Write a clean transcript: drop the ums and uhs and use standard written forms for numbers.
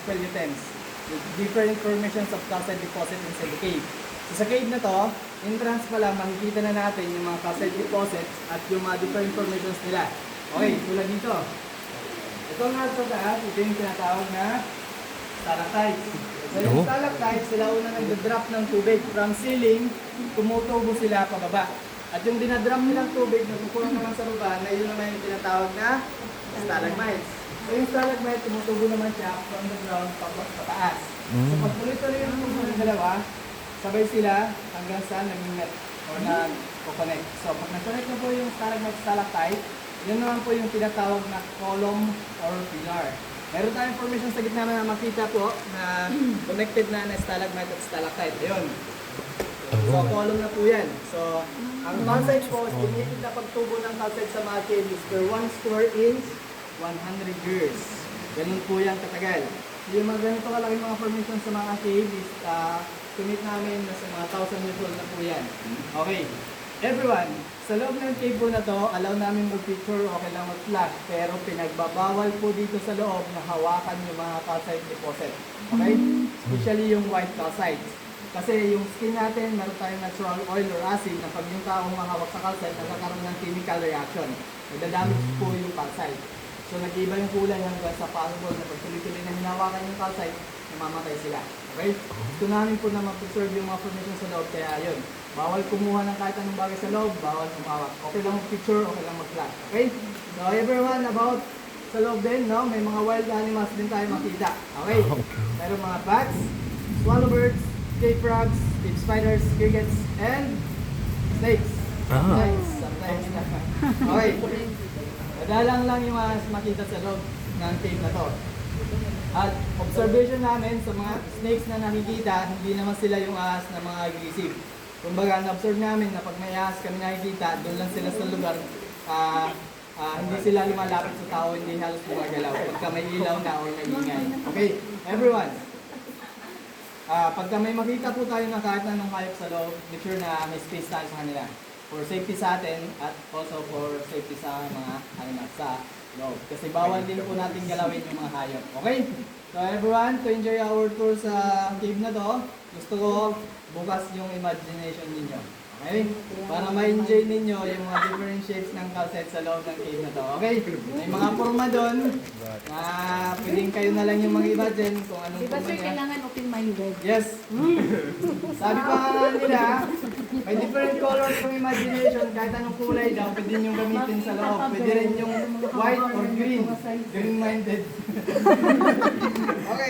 skeletons with different formations of calcite deposit inside the cave. So sa cave na to, entrance pa lang, makikita na natin yung mga calcite deposits at yung mga different formations nila. Okay, tulad dito. Ito nga sa taas, ito yung tinatawag na stalactites. So yung stalactites, sila una nag-drop ng tubig from ceiling, tumutubo sila pababa. At yung dinadrop nilang tubig, nagkukulang naman sa baba, na yun naman yung tinatawag na stalagmites. So yung stalagmite, tumutubo naman siya from the ground pataas. So pag tuloy-tuloy yung tubo ng dalawa, sabay sila hanggang sa nag-met or nag-connect. So pag nag-connect na po yung stalagmite stalactite, yun naman po yung tinatawag na column or pillar. Meron tayong formation sa gitna na makita po na connected na stalagmite at stalactite. Ayun. So, column na po yan. So, ang calcite po, initin na pagtubo ng calcite sa mga cave is per 1 square inch, 100 years. Ganun po yan katagal. Yung mga ganito kalaki mga formation sa mga cave is commit namin na sa mga 1,000 years old na po yan. Okay. Everyone, sa loob ng cave po na to, allow namin mag-picture, okay lang mag-flash, pero pinagbabawal po dito sa loob na hawakan yung mga calcite deposit. Okay? Especially yung white calcite. Kasi yung skin natin, meron tayong natural oil or acid na pag yung tao humahawak sa calcite, nagkakaroon ng chemical reaction. Nagdadamage po yung calcite. So nag-iba yung kulay hanggang sa possible na pag tuloy-tuloy na hinawakan yung calcite, namamatay sila. Okay? Gusto namin po na ma-preserve yung mga formation sa loob, kaya yun. Bawal kumuha ng kahit anong bagay sa loob, bawal humawak. Okay lang mag-picture, okay lang mag-flash. Okay? So everyone, about sa loob din, no? May mga wild animals din tayo makita. Okay? Meron mga bats, swallowbirds, cave frogs, cave spiders, crickets, and snakes. Sometimes. Okay. Madalang lang yung mga makita sa loob ng cave na to. At observation namin sa mga snakes na nakikita, hindi naman sila yung ahas na mga aggressive. Kumbaga, na-observe namin na pag may ahas kami nakikita, doon lang sila sa lugar, hindi sila lumalapit sa tao, hindi halos gumagalaw pagka may ilaw na or may ingay. Okay, everyone. Pagka may makita po tayo na kahit anong hayop sa loob, make sure na may space tayo sa kanila. For safety sa atin at also for safety sa mga animals sa loob. Kasi bawal din po natin galawin yung mga hayop. Okay? So everyone, to enjoy our tour sa cave na to, gusto ko bukas yung imagination ninyo. Okay? Para ma-enjoy ninyo yung mga different shapes ng calcite sa loob ng cave na to. Okay? May mga forma doon na pwedeng kayo na lang yung mag-imagine kung anong Di ba forma sir, niya. kailangan open-minded? Yes. Sabi pa nga nila, may different colors ng imagination. Kahit anong kulay daw, pwede nyo gamitin sa loob. Pwede rin yung white or green. Green-minded. Okay.